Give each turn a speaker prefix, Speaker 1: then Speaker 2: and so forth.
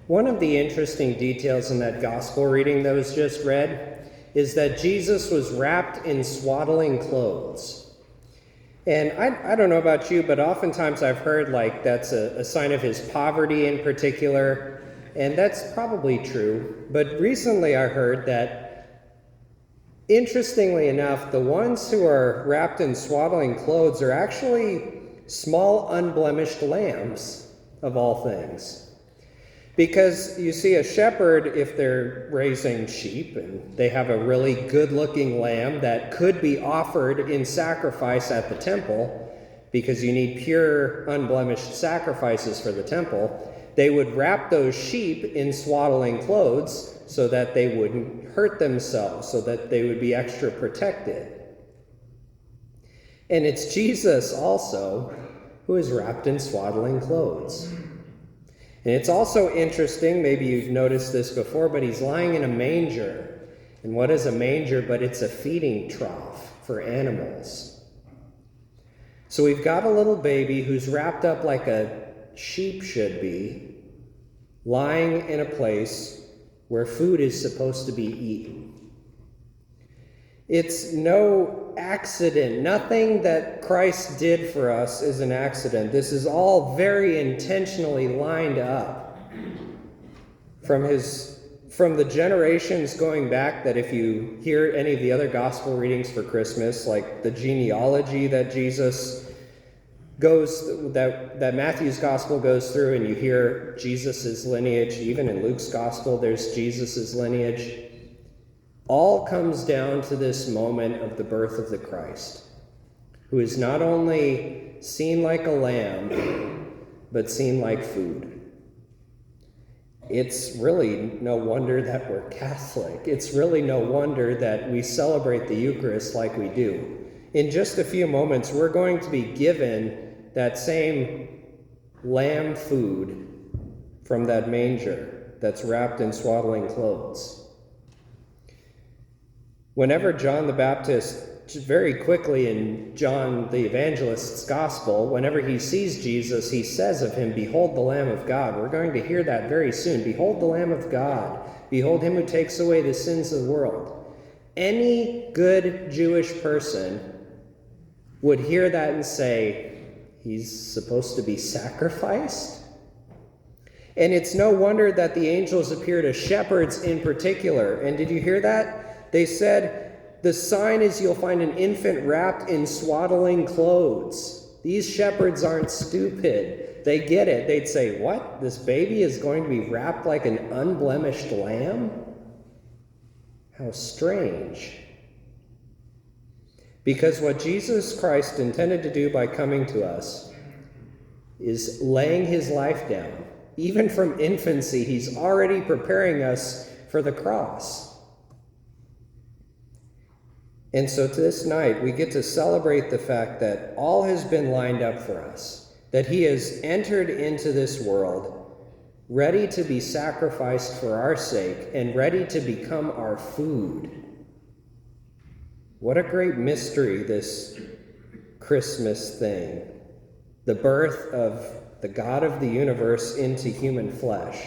Speaker 1: One of the interesting details in that gospel reading that was just read is that Jesus was wrapped in swaddling clothes. And I don't know about you, but oftentimes I've heard that's a sign of his poverty in particular, and that's probably true. But recently I heard that, interestingly enough, the ones who are wrapped in swaddling clothes are actually small unblemished lambs, of all things. Because you see, a shepherd, if they're raising sheep and they have a really good-looking lamb that could be offered in sacrifice at the temple, because you need pure, unblemished sacrifices for the temple, they would wrap those sheep in swaddling clothes so that they wouldn't hurt themselves, so that they would be extra protected. And it's Jesus also who is wrapped in swaddling clothes. And it's also interesting, maybe you've noticed this before, but he's lying in a manger. And what is a manger? But it's a feeding trough for animals. So we've got a little baby who's wrapped up like a sheep should be, lying in a place where food is supposed to be eaten. It's no accident. Nothing that Christ did for us is an accident. This is all very intentionally lined up from the generations going back, that if you hear any of the other gospel readings for Christmas, like the genealogy that Jesus that Matthew's gospel goes through, and you hear Jesus's lineage. Even in Luke's gospel, there's Jesus's lineage. All comes down to this moment of the birth of the Christ, who is not only seen like a lamb, but seen like food. It's really no wonder that we're Catholic. It's really no wonder that we celebrate the Eucharist like we do. In just a few moments, we're going to be given that same lamb food from that manger that's wrapped in swaddling clothes. Whenever John the Baptist, very quickly in John the Evangelist's Gospel, whenever he sees Jesus, he says of him, "Behold the Lamb of God." We're going to hear that very soon. Behold the Lamb of God. Behold him who takes away the sins of the world. Any good Jewish person would hear that and say, he's supposed to be sacrificed? And it's no wonder that the angels appear to shepherds in particular. And did you hear that? They said, the sign is you'll find an infant wrapped in swaddling clothes. These shepherds aren't stupid. They get it. They'd say, what? This baby is going to be wrapped like an unblemished lamb? How strange. Because what Jesus Christ intended to do by coming to us is laying his life down. Even from infancy, he's already preparing us for the cross. And so this night, we get to celebrate the fact that all has been lined up for us, that he has entered into this world, ready to be sacrificed for our sake and ready to become our food. What a great mystery, this Christmas thing, the birth of the God of the universe into human flesh.